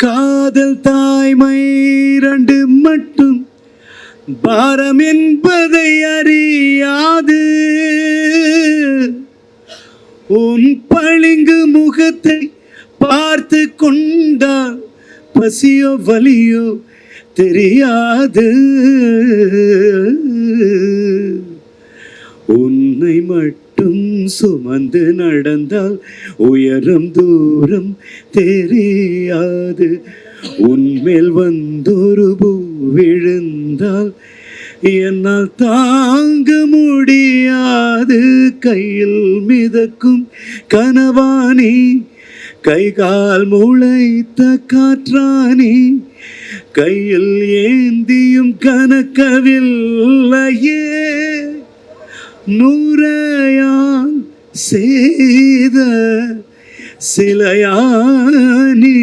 காதல் தாய்மை இரண்டு மட்டும் பாரம் என்பதை அறியாது. உன் பளிங்கு முகத்தை பார்த்து கொண்டால் பசியோ வலியோ தெரியாது. உன்னை மட்டும் சுமந்து நடந்தால் உயரம் தூரம் தெரியாது. உன்மேல் வந்தொரு பூ விழுந்தால் என்னால் தாங்க முடியாது. கையில் மிதக்கும் கனவானி, கை கால் முளைத்த காற்றானி, கையில் ஏந்தியும் கனக்கவில்லையே. நூறையால் செய்த சிலையானி.